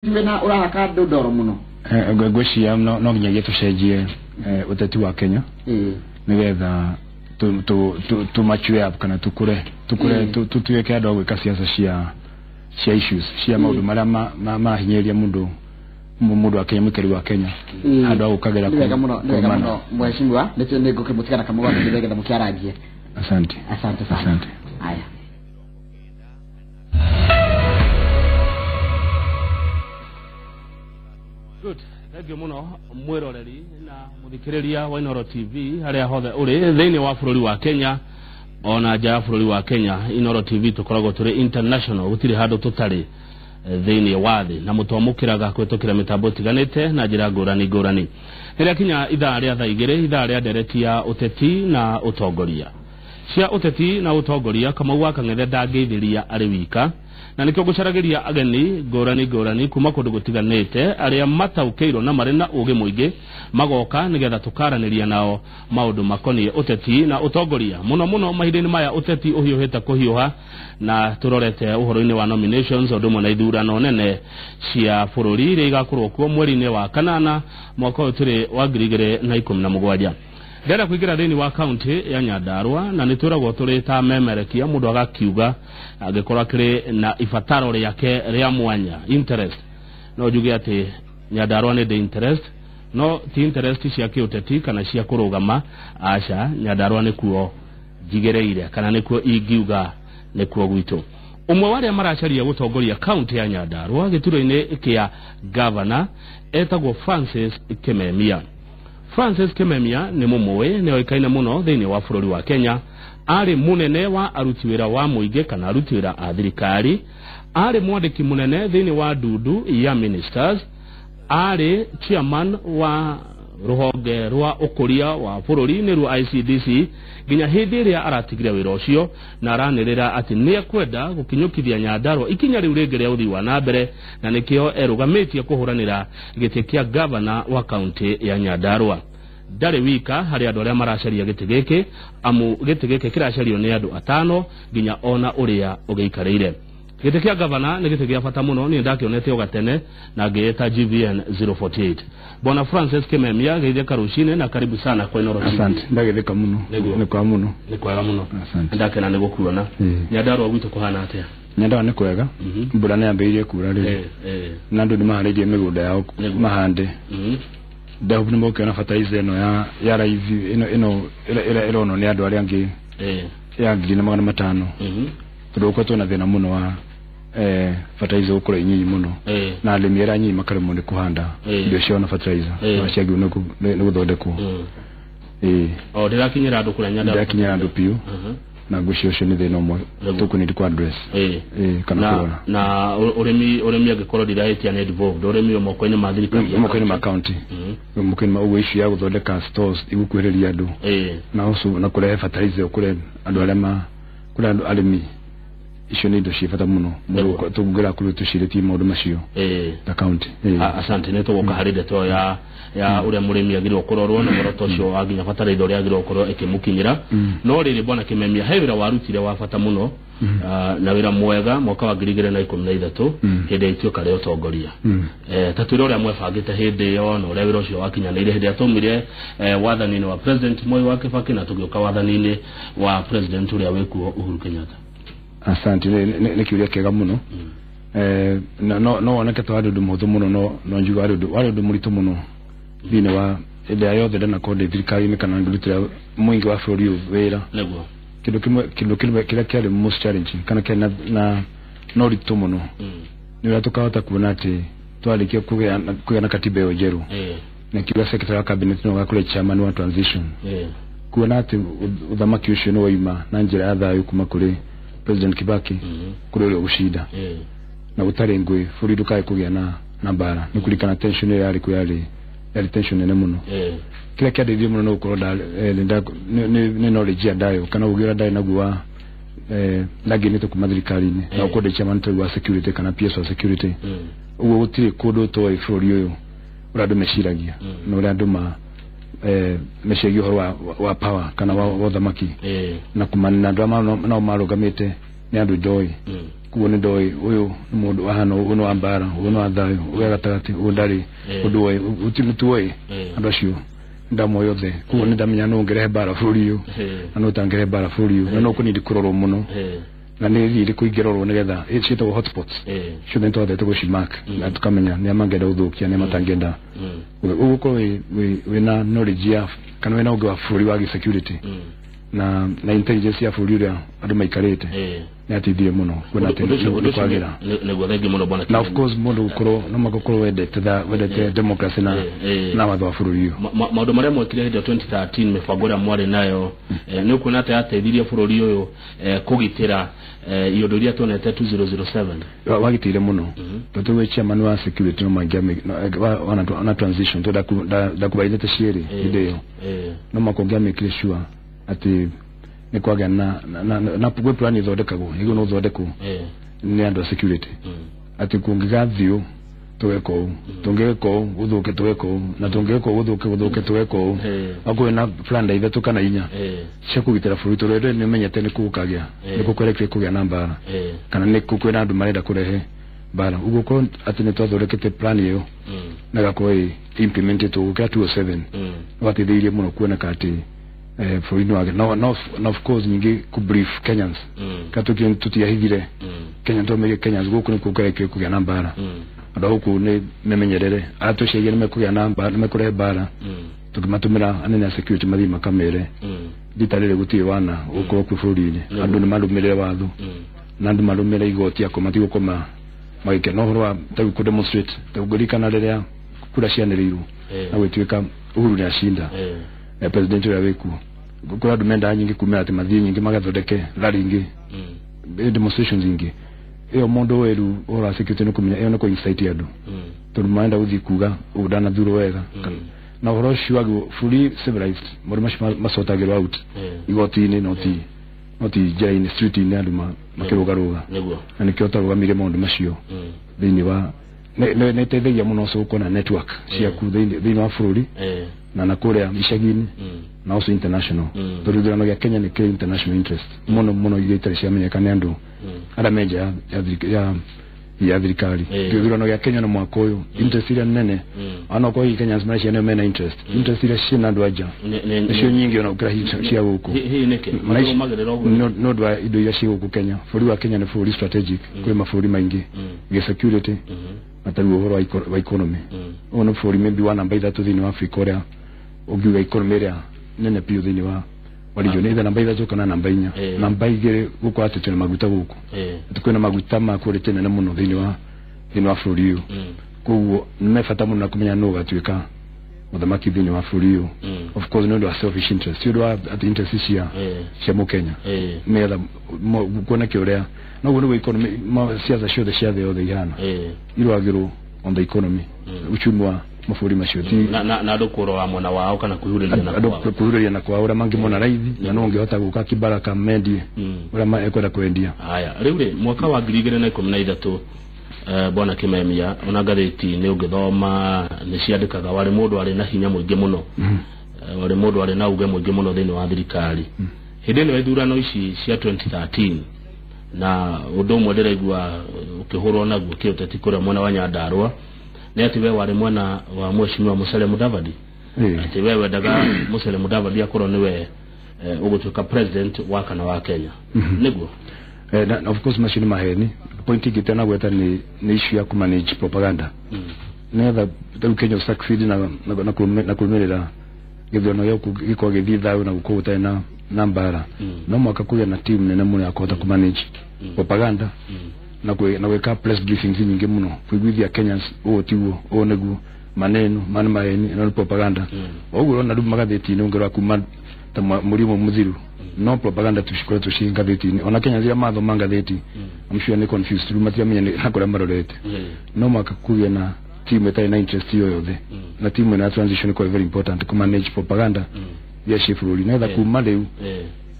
Mbena urahaka ndoro muno gwĩciria no nginyagia tũcenjie ũteti wa Kenya nigetha tu mature up kana tukure tutuĩke andũ a gwĩka siasa cia issues cia maũndũ marĩa mahinyĩria mũndũ wa Kenya mũikari wa Kenya andũ a gũkagĩra mũno mheshimiwa nĩ ngũkĩmũtigana kamwe wa nĩgetha mũkĩarangie. Asante sana. Haya. Good. Thank you muno mwiroreri na muthikiriria wa Inooro TV haria hothe uri thiini wa bururi wa Kenya ona nja ya bururi wa Kenya. Inooro TV tukoragwo turi international gutiri handu tutari thiini wa thi na mutwamukiraga kwitukira mitambo tiganite na njira ngurani riria kinya ithaa ria thaa igiri ithaa ria ndereti ya uteti na utongoria cia uteti na utongoria kama wa Kang'ethe ndangeithiria ari wika na nikyo gucaragiria ageni ngurani kuma kundu gutiganite aria mataukeiro na mari na ugi muingi magoka nigetha tukaraniria nao maundu makonie uteti na utongoria muno mahindini maya uteti uhiuhite kuhiuha na turorete uhoro-ini wa nominations odumwe na ithurano nene cia bururi iria igakorwo kuo mweri-ini wa kanana mwaka uyu turi wa 2017. Ndera kuingira thini wa county ya Nyandarua na nituragwo turi ta memerekia mundu agakiuga agikorwa kiri na ifataro riake ria mwanya interest no juge ati Nyandarua ni the interest no ti interest cia kiuteti kana cia kurugama aca Nyandarua ni kuo jigereire kana ni kuo ingiuga ni kuo gwitu. Umwe wale maracaria gutongoria county ya Nyandarua gituro-ini kia governor etagwo Francis Kimemia. Francis Kimemia ni mumwe ne oikaine muno thiini wa bururi wa Kenya ari munene wa aruti wira wa muingi kana aruti wira a thirikari ari mwandiki munene thiini wa ndudu ya ministers ari chairman wa ruhonge rwa ukuria wa bururi ni ru ICDC ginya hindi iria aratigire wira ucio na aranirira ati ni ekwenda gukinyukithia Nyandarua ikinya riu ringi ria uthii wa nambere na nikio erugamitie kuhuranira giti kia governor wa county ya Nyandarua. Dare wika hari andu aria maracaria giti giki amu giti giki kiracario ni andu 5 ginya ona uria ugiikarire. Giti kia governor ni giti gia bata muno ni ndakionete ugatene na ngieta GVN 048. Bwana Francis Kimemia geithia karushine na karibu sana kwa Inooro TV. Asante ndagetheka muno ni kwa muno asante ndakena ni gukuona Nyandarua gwitu kuhana atia Nyandarua ni kwega mbura ni ambirie kura ri na andu ni maharirie migunda yao mahande ndabu ni mokiona fertilizer ino ya raithi ino irono ni andu aria angi ya 5,000 turuko tuna thina muno wa fertilizer ukora inyinyi muno na arimi era nyinyi makarimo ni kuhanda ndio ciona fertilizer na ciagi ni guthondekwo o ndirakinyira andu kura Nyandarua ndakinyira andu piu na gucio ni thina umwe tukuni kwa address kana na urimi agikorwo ndirahitia ni involved urimi moko-ini ma thirikari moko-ini ma county moko-ini ma uwe issue ya guthondeka stores igukwereria andu na usu na kurehe fertilizer kure andu aria kure andu arimi icio ni indo cibata muno tugira kuri tucirĩtie maũndũ macio na county. Asante nĩ tũgoka harĩ ndeto ya ũrĩa mũrĩmi agĩrĩirwo kũrorwo na mũroto ũcio wa nginya bataraitha ũrĩa agĩrĩirwo gũkorwo ĩkĩmũkinyĩra no rĩrĩ Bwana Kimemia he wĩra warutire wa bata mũno na wĩra mwega mwaka wa 2013 hĩndĩ ya ituĩka rĩa ũtongoria tatwĩra ũrĩa mwebangĩte hĩndĩ ĩyo na ũrĩa wĩra ũcio wakinyanĩire hĩndĩ ĩrĩa twaumire wathani-inĩ wa President Moi wa Kibaki na tũgĩũka wathani-inĩ wa President ũrĩa wĩkuo Uhuru Kenyatta. Asante ni kiuria kega muno no oneke twandu muthu muno no njuga wandu muritu muno thine wa ende yothe na konde thirikari ni kana ndurutira mwingi wa bururi wira neguo kindu kira kiari most challenging kana kena na no ritu muno ni watu kahota kuona ati twalikia kuya na katiba yo jeru na kiwa secretary wa cabinet no gakule chairman wa transition kuona ati uthamaki ucio no waima na njira ya thayu kuma kuri President Kibaki kuri ule ushida na utari ngwe furi dukai kugia na bara nikulikana tension ile yali kuyali tension nene muno kila kia de muno no kuroda ni knowledge ya dayo kana ugira dayo nagwa lagini to kumadrikali ni na ukode chairman to wa security kana PS wa security uwo utiri kodo to ifuri yo urado meshiragia no urado meshegi horo wa power kana wa thamaki na kumanina ndama no marugamite ni andu doi kuone doi uyu mundu ahano uno ambara uno athayo uya gatagati undari udoi utimutuoi andu acio ndamo yothe kuone ndamenya no ngere bara furiyo ano tangere bara furiyo no kunidi kuroro muno na ni iri kuigiroro nigetha icito hotspots shouldn't to the shimak na tukamenya ni amangenda uthukia ni matangenda uguko we na knowledge ya kana we na ugo furi wa security na intelligence ya furi ya andu maikarite ni atithie muno kuna tendo kwagira nego thegi muno bona na of course mundu ukoro no magokoro wedete democracy na watho wa furi yo maundu maria mwekire hĩndĩ 2013 mibango ĩrĩa mwarĩ nayo ni ukuona ate ateithirie bũrũri ũyũ kugitira iondo iria tuonete 2007 wagitire muno toto we chairman wa security no mangia wana transition to da kubaidete shiri video no makongia make sure ati ni kwaga na pugwe plan izodekago higo no zodeko ni ando security ati kungigathio tuweko tungeko uthuke tuweko na tungeko uthuke tuweko akwe na plan da ithu kana inya shekugitira furuto rero ni menyete ni kukagia ni kukoreke kugia namba kana ni kukwena andu marenda kurehe bara uguko ati ni twathondekete plan iyo na gakoi implemented to 207 watithirie muno kuona kati for ino age no of course nyingi ku brief Kenyans katuki tutiahigire Kenya to mege Kenyans guku ni kukoreke kugia namba ado ku ne memenyerere atoshege ne mekuya namba ne mekure bara tukimatumira anene security mathi makamere ditarere guti wana uko ku furine andu ne malumire watho na andu malumire igoti akomati gukoma magike no horwa tagu ku demonstrate tugurikana rere kura cianiriru na gwetwika uhuru ni ashinda president ya weku kura andu menda nyingi kumira ati mathi nyingi magathondeke raringi demonstrations nyingi iyo mondo weru ora security no kumenya iyo no ko insight yadu turumaenda uthi kuga udana thuro wega na horo shwago fully civilized more masotagirwa out igoti-ini noti jain street ni andu makirugaruga na nikiota rugamire mondo macio thini wa ne tethegia muno so kona network cia ku thini wa fururi na nakuria mishagini na also international turudana ya Kenya ni ke international interest mono igitari cia menyeka ni andu ara meja ya thirikari turudana ya Kenya no mwaka uyu interest ile nene ana kwa Kenya smash ene mena interest ile shina andu aja cio nyingi ona ukira cia guku no dwa ido ya cia guku Kenya furi wa Kenya ni furi strategic kwa mafuri maingi ya security ataru uhoro wa economy ono furi maybe one number that thini wa Africa ora ogiwa economy ria nene pio thini wa walijo nitha namba ithatũ kana namba inya namba igĩrĩ guku atete maguta guku tukwena maguta makurite nene muno thini wa bũrũri ũyũ koguo nimefata muno kumenya no gatuĩka muthamaki thini wa bũrũri ũyũ of course no do selfish interest you at the interest cia Mukenya metha kuona kĩũrĩa no guo economy ciaca ciothe cia thĩ yothe ihana irwagĩrwo on the economy uchumi wa mafuri macioti na andu kurora mwana wao kana kuhuriria na kwao ura mangi mona raithi na no ngihota guka kibaraka mendie ura maekwenda kwendia haya riu mwaka wa 2013 bona Kimemia ona gatheti ni ungithoma ni ciandikaga wari mundu ari na hinya muingi muno wari mundu ari na uge muingi muno thini wa thirikari hindi ni ithurano ici cia 2013 na undu mwe ndiraigua ukihurwo naguo kiuteti kuria mwena wa Nyandarua ni ati we wari mwena wa Mheshimiwa Musalia Mudavadi ati we wendaga Musalia Mudavadi akorwo niwe ugutuika president wa kana wa Kenya niguo of course machine maheni point igitana gweta ni issue ya ku manage propaganda never the Kenya succeed na kumerera githiono yo giko githitha na gukuta na nambara no mwaka kuya na team nene muno yakota ku manage propaganda na weka press briefings nyingi muno kuigwithia Kenyans tiwo neguo maneno maheni na propaganda oguo na ndu magatheti ni ngero kuma ta murimo muthiru no propaganda tushikora tushinga theti ona Kenya zia matho mangatheti I'm sure ni confused tu matia menye nakora marorete no mwaka kuya na team eta na interest yothe na team na transition ko very important ku manage propaganda ya shifuruli na kuma leu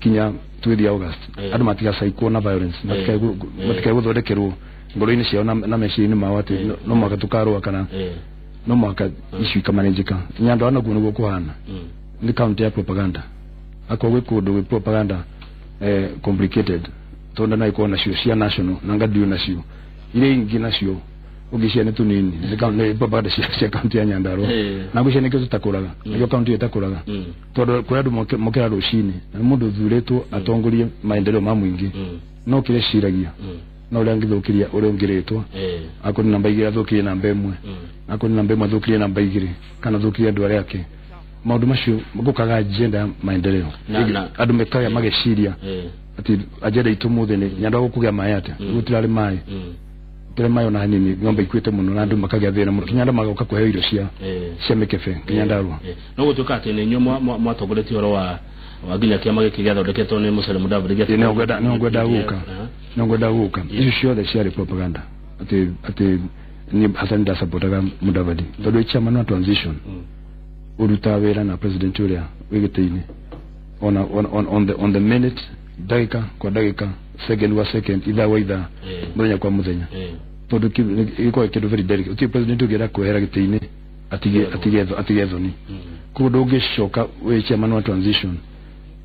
kinya twedi August adu matiga saiko na violence matiga guthodekerwo ngoro-ini ciao na meciini mawate no mwaka tukarwa kana no mwaka issue kamanejika nyando ana guo kuhana ni counter ya propaganda akogwe kundu we propaganda complicated tonda na iko nacio cia national na ngadio nacio ile ingi nacio ugishia netu nini ne baba cia county ya Nyandarua na gushia ne kitu takuraga iyo county itakuraga todo kwa ndu mokera rushini na mundu thuretwo atongorie maendeleo ma mwingi no kire shiragia no ule angithukiria ule ungiretwo akoni namba 2 athukirie namba 1 akoni namba 1 athukirie namba 2 kana thukirie andu ari yake maundu macio gukaga agenda ya maendeleo andu mekaya mageshiria ati agenda itu muthene Nyandarua kugia mayate gutirari mai tele mayo na nini ngombe ikwete muno na andu makagia thina muno Nyandarua magoka kuheo irio cia mikefe Nyandarua no gutuka ati ni nyumo mwatogoreti oro wa waginya kia magiki gia thondeketwo ni Musalia Mudavadi gia no ngwenda guka icio ciothe ciari propaganda ati ni Hassan da supportaga Mudavadi tondu chairman wa transition uruta wera na president uria wigiteini on the minute dakika kwa dakika second wa second either way da muthenya kwa muthenya tondu iko kindu very delicate uti president ugira kwehera giteini atigetho ni kudo ugishoka we chairman wa transition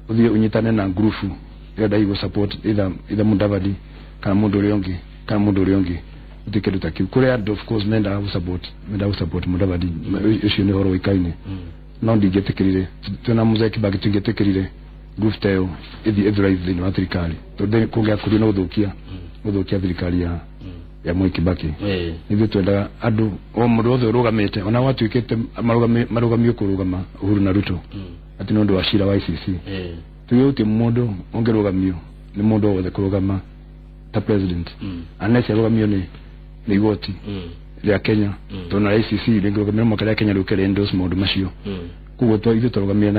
uthi unyitane na grupu ya daigo support either Mudavadi kana mundu riongi utikiru takiu kure and of course menda support Mudavadi issue ni horo ikaine no ndigetekirire tuna muzeki Kibaki tingetekirire group tayo ithrive ni wathirikari tondu kugia kuri no uthukia thirikari ya Mwai Kibaki nithu twenda andu o mundu othe urugamite ona watuikite marugamio kurugama Uhuru na Ruto ati no ndu wa shira wa ICC tuyuti mundu ongerugamio ni mundu othe kurugama ta president unless arugamio ni igoti ya Kenya tona ICC lingogamira makala ya Kenya rukere endorse mundu macio kugo to ithu turugamia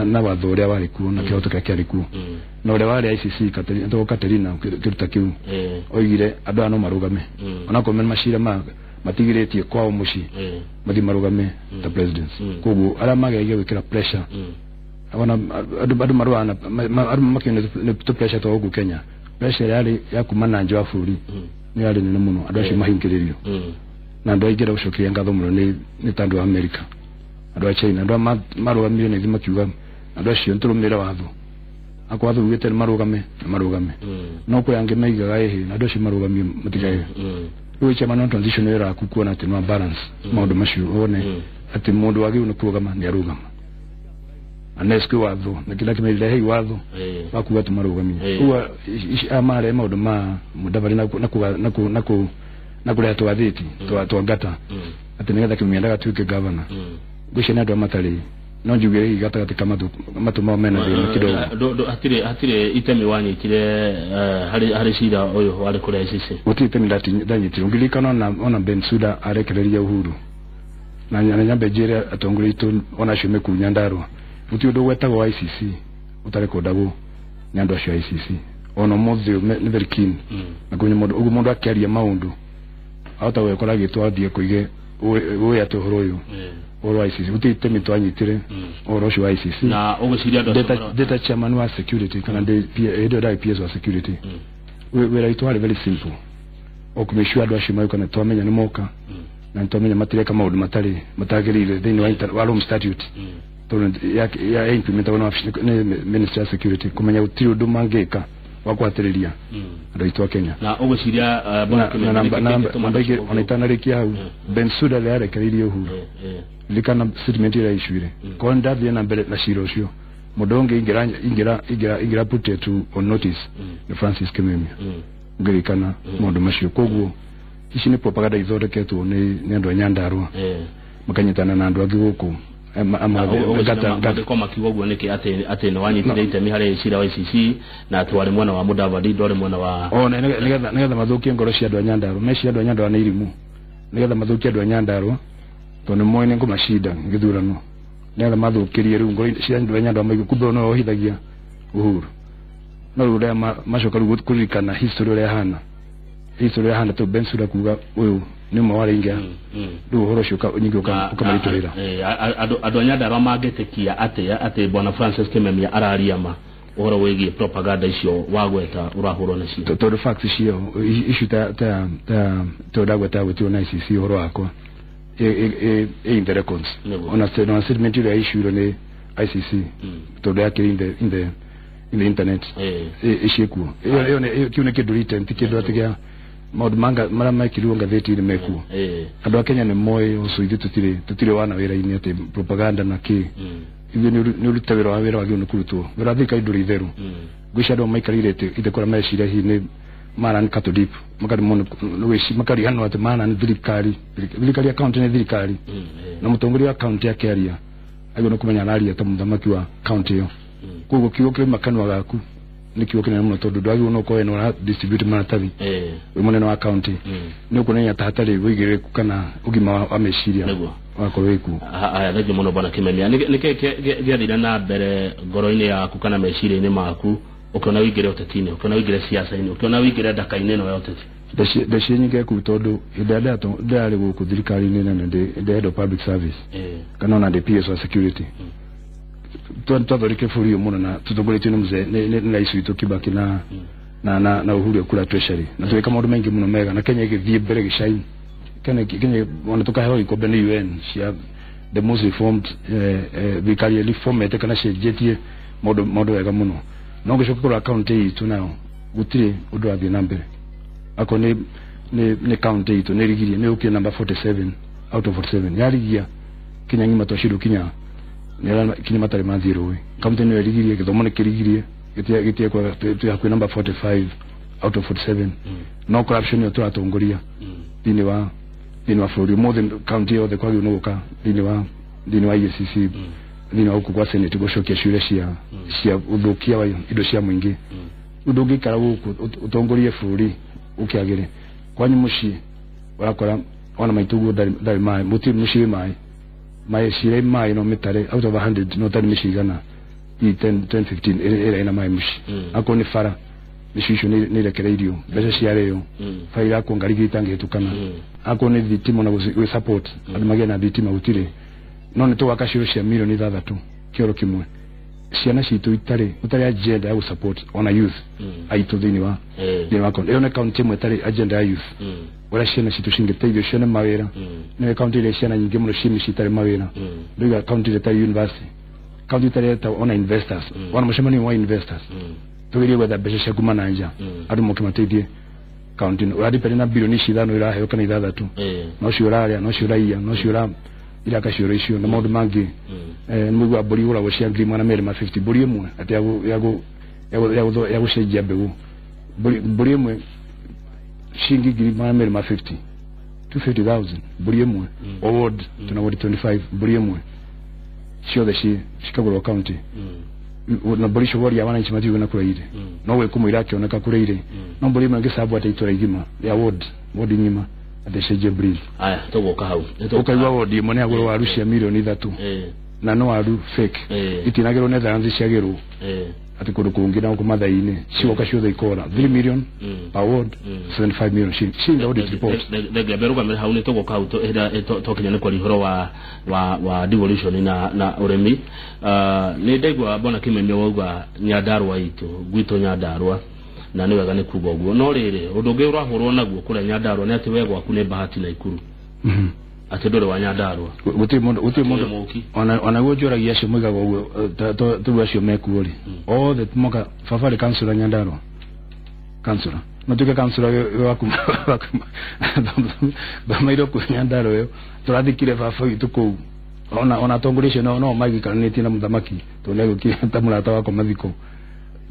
na watho uria wari ku na kihoto kia ari ku no ule wari ICC Katerina kiruta kiu oigire andu ano marugame ona komen mashira matigiretie kwao muci mathi marugame ta president kugo ara magege wikira pressure abana adu marwana makine to pressure to ogu Kenya pressure yari ya kumana nje wa furi ni yari nene muno adu acio mahingiririo na ndo igira ucokia ngatho muno ni tandu wa America adu a China adu marugamire ni thima kiuga adu acio nturumira watho akwathu wite marugame no ko yange maigaga ehe adu acio marugamie mutigaye uwe chairman transition era kukuona ati no balance maundu macio one ati mundu wagi unakurugama ni arugama aneske watho na kila kimeile hei watho wakuwa tumarugamie uwa amare maundu ma Mudavadi na kule atwathiti twangata ati nigetha kimendaga tuike governor gushene andu amatari no njugire igata katika matuma mena thina kidogo atire itemi wanyitire hari shira oyo wale kule ICC uti itemi ndanyitire ungilika na Bensouda arekereria Uhuru na nyambe jere atongorito ona shome ku Nyandarua uti udo wetago ICC utarekodago nyando acio ICC ono mothe ni very keen na kunye mundu akiaria maundu auta we kora gitwa thie kuige we atohoroyo oro ICC uti itemi twanyitire oro acio ICC na uguciria data chairman wa security kana the PS wa security we right were very simple okumeshwa adu acio mayuka na twamenya ni moka na twamenya matireka maundu matagirire thini wa Rome statute ya implementa wana Minister of Security kumenya utiri undu mangika wakwatiriria andu itwa Kenya na uguciria namba onetana rekia hau Bensouda le arekeririe Uhuru likana statement ira ishuire ko ndathie na mbere na shiro cio mudonge ingira put it on notice the Francis Kimemia ngirikana mundu macio koguo ici ni propaganda ithondeketwo ni andu a Nyandarua makanyitana na andu angi guku gata koma kiwogo niki ate no wanyitire itemi hari shira wa ICC na twari mwana wa Mudavadi dore mwana wa nigetha mathukie ngoro cia andu a Nyandarua meshi andu a Nyandarua ni irimu nigetha mathukie andu a Nyandarua tondu moine ngumashida ngithurano nigetha mathukirie riu ngoro cia andu a Nyandarua maigu kumbe no ohithagia Uhuru no ruria macoka riu kurikana history ya hana to Bensouda kuga uyu ni mwari ingia ndu horo shuka nyingi ukamalitorera adu Nyandarua magetekia ate bwana Francis Kimemia arariama uhoro wegi propaganda icio wagweta urahuro na cio to the fact cio issue to dagweta with your ICC uhoro wako in the records on a statement ya issue ni ICC to the in in the internet eshekuo iyo kiune kindu recent kindu atigia maundu mara maikirwo ngatheti ile mekuo andu a Kenya ni moyo ucio ithu tutire wana wira-ini ati propaganda na ki ithu ni urute wira wagi no kurutwo wira thika indu itheru gwisha ndo maikarire ite kora mecira hi ni mara ni kato deep makari mono wishi makari hano ati mana ni thirikari account ni thirikari na mutongoria wa account ya Keria ayo no kumenya nari ata muthamaki wa account iyo kugo kigo kile makanwa gaku ni kigo kile muno tondu ndwagi no ko eno na distribute maratathi we munene wa account ni ukunenya tahatari wigire kana ugima wa meciria wako weku aya thagi muno bana kimemia nike giathira na mbere ngoro-ini yaku kana meciria-ini maku ukiona wigire utetini ukiona wigire siasa-ini ukiona wigire ndaka-ini no yoteti Dashi nyinge ku tondu idada to ndari guku thirikari-ini na the head of public service kana na the PS wa security tuathorike bũrũri mũno na tutongorĩtio nĩ mzee nĩ rais witũ Kibaki na Uhuru kula treasury na tweka maũndũ maingĩ mũno mega na Kenya ĩgĩthiĩ mbere gĩcai Kenya ona tukaheo ikombe nĩ UN cia the most reformed thirikari reformete kana cenjetie maũndũ wega mũno no ngĩcoka kũrora county itũ nayo gũtirĩ ũndũ wa thiĩ na mbere ako nĩ county itũ nĩ rigirie nĩ ũkĩe number 47 out of 47 yarigia Kenya ngima twacirwo kinya nera kinya matari mathirwe county nĩ rigirie gĩthomo nĩ kĩrigirie gĩtie kwa tu number 45 out of 47 no corruption yo turatongoria thini wa bũrũri mothe county yothe kwagĩ no guka thini wa EACC thini wa huku kwa senate gũcokia ciũria cia ũthũkia wa indo cia mũingĩ ũndũ ũngĩikara gũkũ ũtongorie bũrũri ũkĩagĩre kwanyu mũciĩ warakora ona maituguo ndarĩ maĩ mũtirĩ mũciĩ maĩ ciĩra maĩ no mĩtare out of 100 no tari mĩcigana 10 15 ĩrĩa ĩna maĩ mũciĩ akorwo nĩ bara mĩciĩ nĩ irekereirio mbeca ciarĩo baira ko ngari gĩtangĩhĩtũkana akorwo nĩ thitima na gũ support andũ magĩe na thitima gũtirĩ no nĩ tũgwaka ciũria cia mirioni 6 kĩoro kĩmwe ciana citũ itarĩ agenda ya support ona youth aitũ thĩinĩ wa ĩyo nĩ county ĩmwe ĩtarĩ agenda ya youth wala ciana citũ cingĩteithio cione mawĩra nĩ county ĩrĩa ciana nyingĩ mũno citarĩ mawĩra ndĩga county ĩtarĩ university county ĩtarĩ ona investors ona mũcemanio wa investors tũgerie gwetha mbeca cia kuma na nja andũ moke mateithie county ũradipende na bilioni 5 iraheo kana 6 no cio ũrarĩa no cio ũraiya no cio iraka ciũria icio na maũndũ mangĩ nĩ mũigua mbũri ũragwo cia ngiri mwana merĩ ma 50 mbũri ĩmwe atĩ ya gũcenjia mbegũ mbũri ĩmwe ciringi ngiri mwana merĩ ma 50 250,000 mbũri ĩmwe award tuna ward 25 mbũri ĩmwe ciothe cikagũrwo county na mbũri icio woria wananchi matiuga na kũraire no we kũmũira akĩoneka kũraire no mbũri ĩmwe ngĩcabwo atĩ itũra igima ya ward ng'ima atecenjie breed aya tũgũka hau ũkaigua ward ĩmwe nĩ agũrwo waru cia milioni 3 na no waru fake itinagĩrwo nĩ tharanthi ciagĩrwo ati kũndũ kũngĩ na kũmathai-inĩ cigoka ciothe ikora 3 million per ward 75 million she audit report the berugamira hau nĩ tũgũka hau tũkinya nĩ kwa ihoro wa devolution na ũrĩmi nĩ ndaigua bona Kimemia wauga Nyandarua itũ gwitũ Nyandarua na nĩ wega nĩ kuga ũguo no rĩrĩ ũndũ ũngĩ ũrahũrwo naguo kũrĩa Nyandarua nĩ atĩ we gwaku nĩ Bahati na Ikuru ati ndore wa Nyandarua gũtirĩ mũndũ ona guo njũragia acio moigaga ũguo tũru acio mekuo rĩ othe moka Fafari councillor Nyandarua councillor no tuke councillor waku bamairo ku Nyandarua yo tũrathikire baba witũ kũu ona atongoria acio no maigikaranĩtie na mũthamaki tondũ nĩgũkire ta mũrata wako mathiko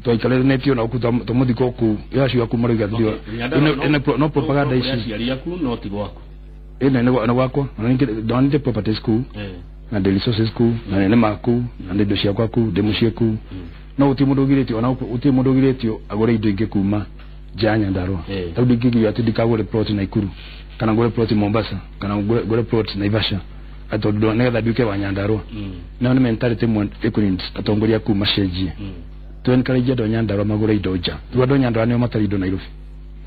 twaikaranĩtio na tũmũthiko kũu yacio aku marauga no propaganda ici no ti gwaku ene na wako na nite property school na the resources school na nene maku na ndo cia kwaku de mucieku no uti mundu giretio ona uti mundu giretio agore indo inge kuma janya Nyandarua tawdi gigi ati dikagore plot na Ikuru kana gore plot Mombasa kana gore plot na Ivasha atodo nega duke wa Nyandarua na ni mentality mwe equity atongoria kuma cenjie twen karije do Nyandarua magore indo nja do Nyandarua ni matari indo Nairobi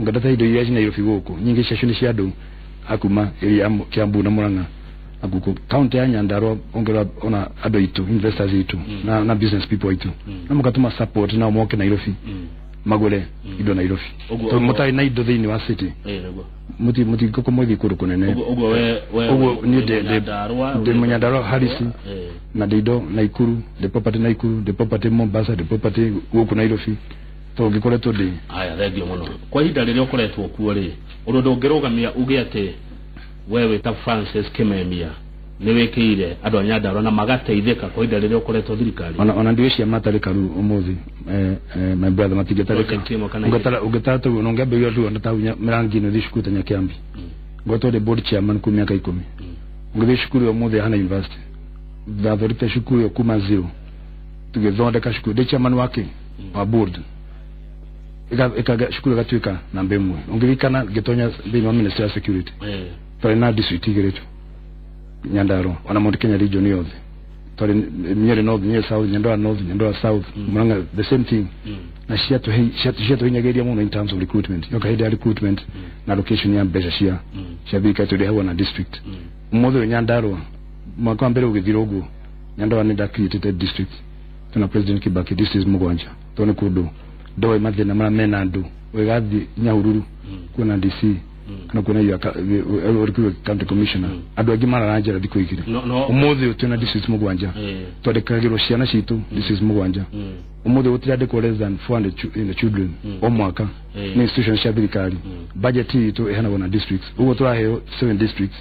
ngadata indo iria Nairobi guku nyingi cia cia ndo akuma area Kiambu na Murang'a akuko county ya Nyandarua ongera ona ado itu investors itu na business people itu na mukatuma support na moke Nairobi magole ido Nairobi to mutai na ido thini wa city muti koko mwethi kuru kunene ugo we ni de Nyandarua Harisi na Dido Naikuru the property Naikuru the property Mombasa the property guku Nairobi to gikoretwo ndi aya thengio muno kwa ihinda riria ukoretwo kuo ri urundo ngerugamia uge ati wewe ta Francis Kimemia ni wikire andu Nyandarua na magateithika kwa ihinda riria ukoretwo thirikari ona ndiwishia matarika ru umuthi my brother matigetarika ungetara tu nongembe yo tu ndatahunya mirangi no thishukuru tanya kiambi goto the board chairman ku miaka 10 ngithe shukuru umuthi hana university ndathorite shukuru yo kuma zero tugethondeka shukuru de chairman wake wa board ikaga shukuru gatwika namba 1 ungirikana gitonya thini wa ministry of security tore na district igeretu Nyandarua ona Mount Kenya region yothe tore Nyeri north Nyeri south Nyandarua south Murang'a the same thing na shiatu hinyageria muno in terms of recruitment yoka hida recruitment na location ya mbesha shia bika to the hawa na district mmoja Nyandarua mwaka mbele ugithira ugu Nyandarua ni created district tuna president Kibaki this is Mugwanja tone kudu doe mathina mara menandu wegathi Nyahururu kuna DC kana kuna yo county commissioner adu agimara ranjera diko ikire umuthi tuna district Mugwanja twadekagirwo ciana citu this is Mugwanja umuthi utirade ko less than 400 children o mwaka ni institution cia thirikari budget itu ehana wana districts ugo turaheo 7 districts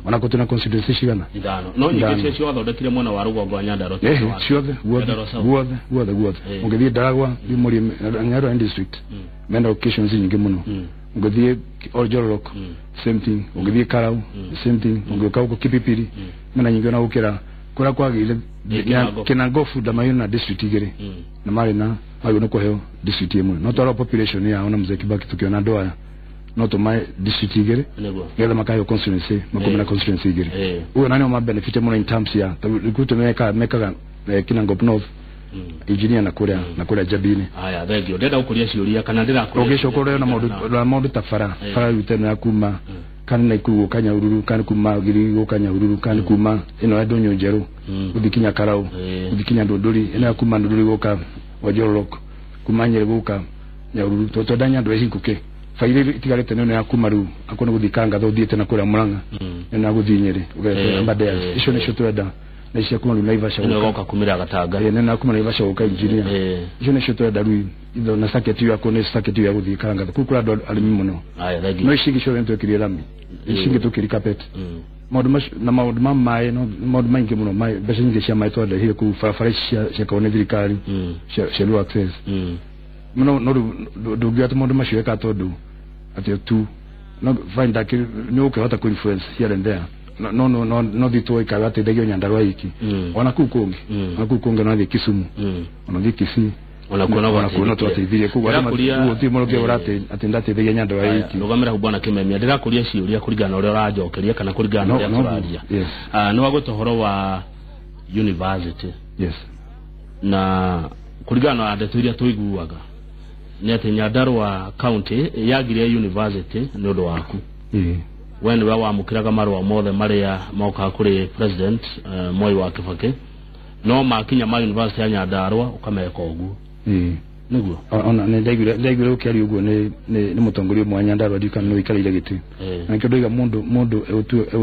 ona ko tuna constituency cigana ithano no nyingĩ cio wathondekire mwana wa Rũgongo Nyandarua ciothe guothe ungithie Ndaragwa bimuri Nyandarua district menda occasions nyingi muno ungithie Oljororok same thing ungithie Karau same thing ungioka uko Kipipiri mena nyingi na ukira kura kwagire Kinangofu Damayuna district igere na mari na ayo no koheo district imwe no toro population ya ona mzee Kibaki tukiona ndoa no to my district igere yale makayo constituency makomena constituency igere uyo nani ma benefit muno in terms ya recruitment meka Kinangofu North engineer na kura Jabini aya thengio ndenda ukuria ciuria kana ndirakuria ugicokorera na maundu tafara fara ruteno ya kuma kana Naikuru kanya ururu kana kuma giri kanya ururu kana kuma ino adonyo njeru udikinya Karau udikinya Ndondori ino kuma Ndondori goka Wajororok kuma Nyeri goka Nyahururu to danya ndo ehinkuke faire itigarete neno ya kuma ru akona guthikanga thothiete na kura Murang'a na guthi Nyeri ugete ambade icio ni cio twenda na cia kuma Naivasha goka kumira Gatanga na kuma Naivasha goka engineer icio ni cio twenda ru itho na saketi ya kone saketi ya guthikanga kukura ndo alimi muno aya thagi no ishigi cio nto kirira ishigi tukiri carpet maundu mamae no maundu maingi muno mai bese nyingi cia mai twende hire ku farafara cia kaone thirikari cia low access muno no ndugia maundu macio eka tondu ati tu no find that ni ukihota ku influence here and there no ditoi kala tedayo Nyandarua iki ona kukungi na thi Kisumu ona thi Kisii ona kuona twateithirie kuwa ti muroge urate atendate thege Nyandarua iki rugamira hubwana Kimemia ndirakuria ciuria kuringana uria urajokeria kana kuringana uria turaria no wagotohoro wa university na kuringana na ndeto iria tuiguaga ni ati Nyandarua county yagire university ni undu waku when we wamukiraga marwa mothe maria moka kuri president Moi wa Kibaki no makinya ma university ya Nyandarua ukameka uguo niguo ona ne ndaigire ukari uguo ni mutongoria mwa Nyandarua dikana no ikarire giti na kidoiga mundu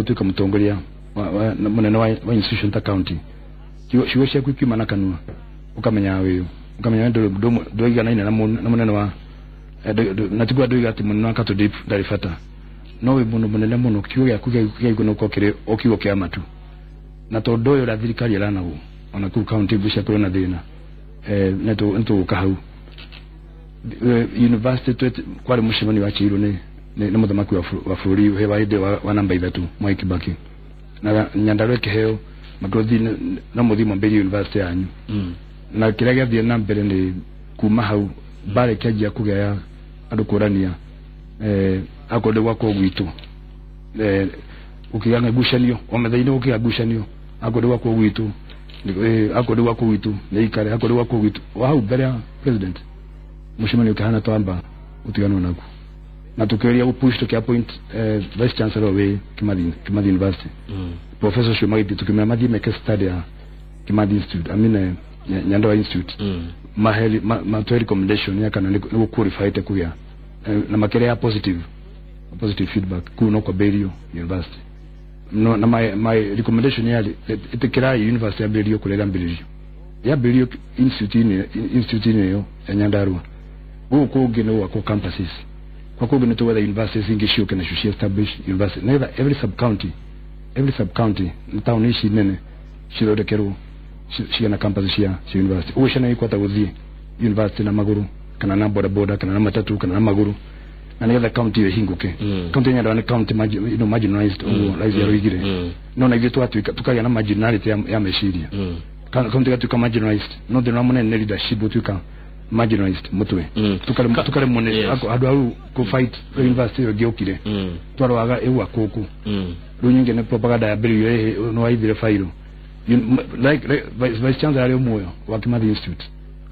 etuika mutongoria munene wa institution ta county kiwo cia kwikimana kanua ukamenya wewe ukamenya ndoiga na ina na munene wa na tigwa ndoiga ati munene wa Kato Deep Darifata no we munene muno kiwo ya kuga no kokire okiwo kia matu na todo yo la thirikari rana hu ona ku county busha corona thina neto kahau university twete kwari mushimani wa Chiro ne muthamaki wa fururi hewa ide wa namba 3 Mwai Kibaki na Nyandarua kiheo magrothi na muthimo mbere university yanyu na kiragia thie na mbere ni kuma hau bare kajia kugaya andu kurania akode wako gwitu ukiganga gushanio omethaine ukigagushanio akode wako gwitu ne ikare akode wako gwitu wao mbere president mushimani ukahana twamba utigano naku na tukiria upush to point vice chancellor we Kimathi University professor Shumaidi tukimya madhi make study ya Kimathi Institute Nyandarua Institute maheli recommendation ya kana ni qualify te kuya na makere ya positive feedback kuno kwa Berio University no na my recommendation yali itekera university ya Berio kulela Berio ya Berio institute yo ya Nyandarua uko gino wa campuses kwa kugino to whether universities ingishuke na shushi establish university neither every sub county town ishi nene shirode keru shi na campus ya university uwe na iko taguzi university na maguru kana na boda kana na matatu kana na maguru na neither county yo hinguke county Nyandarua ni county marginalized rise ya ruigire no na gitu watu tukaya na marginality ya meshiria county gatu kama marginalized no the ramone leadership tuka marginalized mutwe tukale mone ako adu ko fight university yo giokire twaro aga ewu akoko runyinge ne propaganda ya Berio no aidire fairo like vice chancellor yo moyo wa Kimathi Institute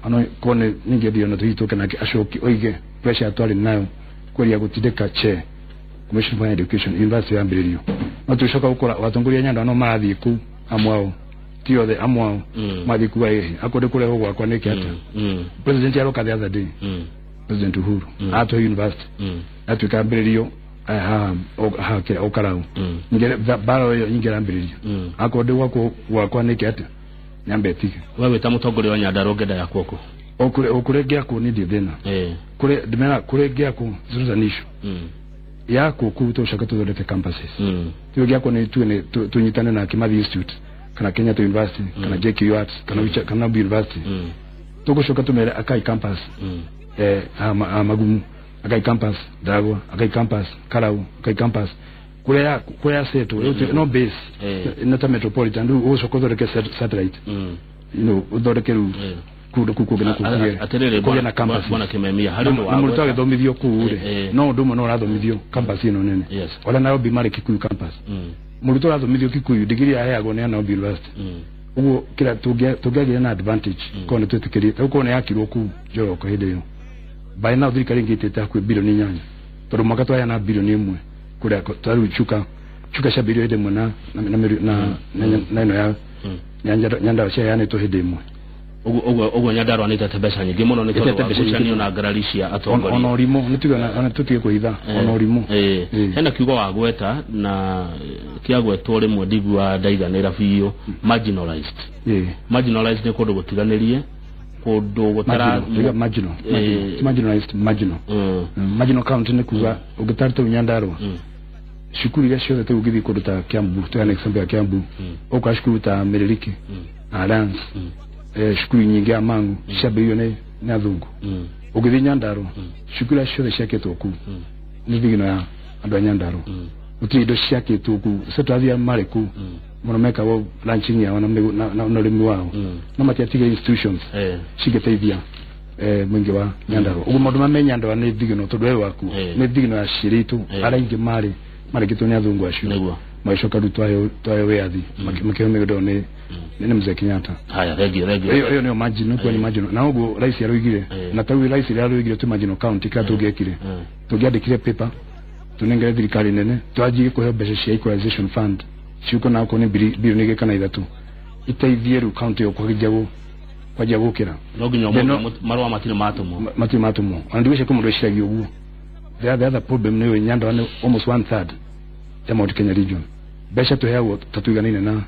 ano kone ninge dio no tuitoke na ashoki oige pressure atwali nayo kweli ya gutideka che commission for education university ya Berio no tushoka ukora watongoria Nyandarua no marathi ku amwao tio the amwao mathi ku akode kule ho kwa neki ata president yaro ka the other day president Uhuru ato university atuka Berio okarau ngere baro yo ingera Berio akode wako kwa neki ata nyambetike wewe tamutogore wa Nyandarua ngeda ya kwoko okure gyako ni dithena kure dimena kure gyako zuzanisho yako kuto shakato zoleke campuses tio gyako ni tunyitane na Kimathi Institute kana Kenya University kana JKU Arts kana University toko shakato mere akai campus magumu akai campus Dagwa akai campus Karau akai campus kure seto no base nata metropolitan do shakato zoleke satellite udoreke kukugena aterere na campus bwana Kimemia harindo wa murito agithomithio kuure no ndumo no rathomithio campus ino nene wala nayo Bimare Kikuyu campus murito rathomithio Kikuyu degree ya yago ne na university ugo kila tugiagira na advantage kone twetikiri uko ne yakirwo ku joro ko hede yo by now thirikari ngitete akwe bilioni 8 toro makato ya na bilioni 1 kura taru chuka sha bilioni hede mona na ino ya Nyandarua cia ya ne to hede 1 ugo Nyandarua ni tatebesha nyingi muno ni totebesha na garalishia atongori onorimo nitiga ana tutie kuitha onorimo hena kiugo wa gweta na kiagwetwo rimwe ndigwa ndaiganira biyo marginalized marginalized ni kundu gutiganirie kundu gutara marginal county ni kuga ugitarta Nyandarua shukuru ya shule te ugithi kundu ta Kiambu to an example ya Kiambu okashukuru ta Mereriki Alliance shukuru nyingi amangu shabeyo ne nathungu ugithi Nyandarua shukuru ya shule shaketo ku ni vigino ya andu Nyandarua utido shaketo ku setavia mareku monomeka wo launching ya na limi wao na matiatige institutions shigeteithia mwingi wa Nyandarua ugo maundu mame Nyandarua ni vigino todo we waku ni vigino ya shiritu ara ingi mari kitonya thungu ashu maishoka rutwayo weathi makihome godone nene mzee Kenyatta haya regio hiyo ni margin kwa ni margin na ugo rais yaroigire na tawi rais yaroigire tu margin county ka tugekire tugiandikire paper tunengere thirikari nene twaji ko hebesha cia equalization fund shuko na ko ni bilioni ge kana ithatu iteithie ru county okugjago kwa jagukira noginyo marwa matiri matumo andiwishe ko mudwishira yugu the other problem ni Nyandarua almost 1/3 ya Mount Kenya region besha to hewa tatuiganine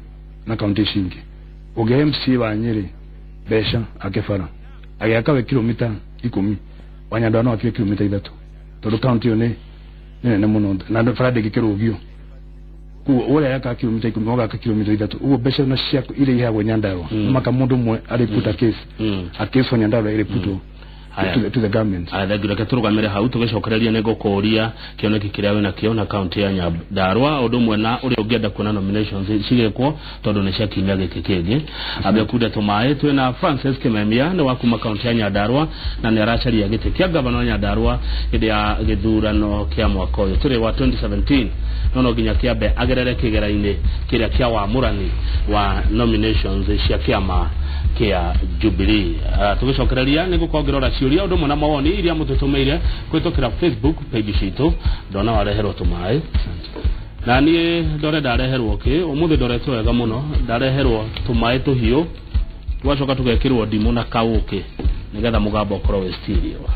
na county shingi uge MC wa Nyeri besha akefara agakawe kilomita 10 Nyandarua no afike kilomita 3 to county one ne muno na farade gikero ugio ku ora yaka kilomita 10 oga ka kilomita 3 ugo besha na shia ile ya Nyandarua maka mundu mwe aliputa case a case for Nyandarua ile puto to the government thagire keturugamire hau tugicokereria nego kuria kioneki kiriawe na kiona county ya Nyandarua odo mwena uri ugenda kuona nominations cigekwo tondu ni cia kinya giki kingi abekuda tumae twina Francis Kimemia ni wakuma county ya Nyandarua na ni aracaria giti kia governor wa Nyandarua hidi ya githurano kia mwaka uyu turi wa 2017 nono ginya kiabe agerere kigeraine kiria kia wamurani wa nominations cia kiama kia Jubilee tugicokereria ni gukongerora ciuria undu mona mawoni iria mututumeire kwitokira Facebook page citu ndona wareherwo tumae na nie ndore ndareherwo ki umuthi ndoretwo wega muno ndareherwo tumae tuhiu twacoka tugekirwo ndimu na kauki nigetha mugambo korwo stereo